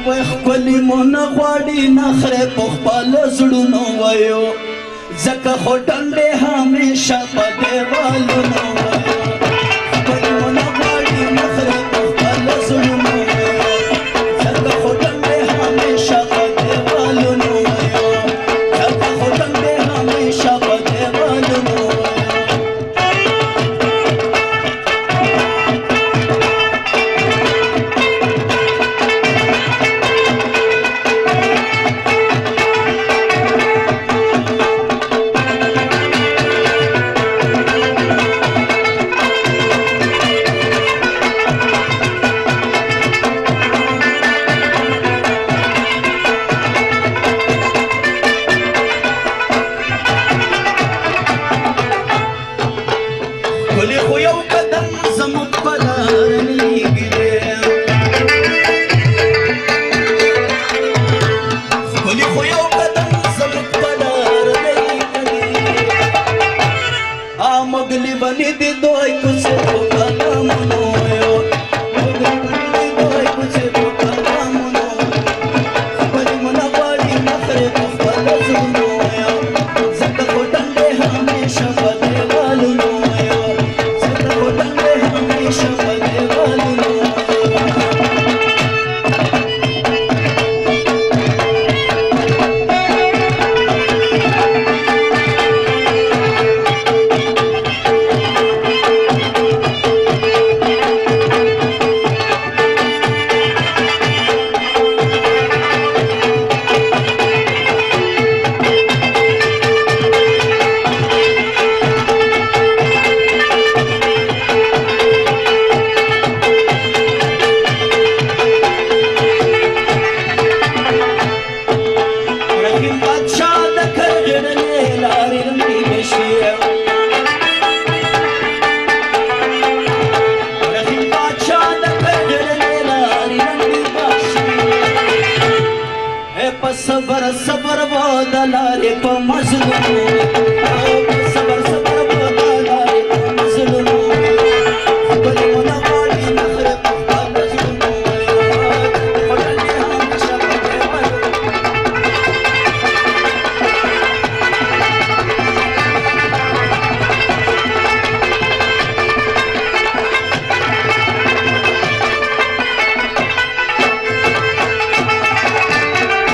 وای خپلې مونه غواړي نخرې په خپل زړونو وایو ځکه خو ډنډې همیشه په دیوالونو وایو خپلې مونه غواړي نخرې په خپل زړونو وایو ځکه خو ډنډې همیشه په دیوالونو وایو ځکه خو ډنډې همیشه په دیوالونو وایو مغلی بنی دی دوی کچھ تو کلامونو یو مغلی بنی دی دوی کچھ تو کلامونو خپلی منا غواړي نخرې په خپل زړونو یو ځکه خو ډنډې همیشه په دیوالونو یو ځکه خو ډنډې همیشه په دیوالونو صبر صبر و دلارې په مظلومو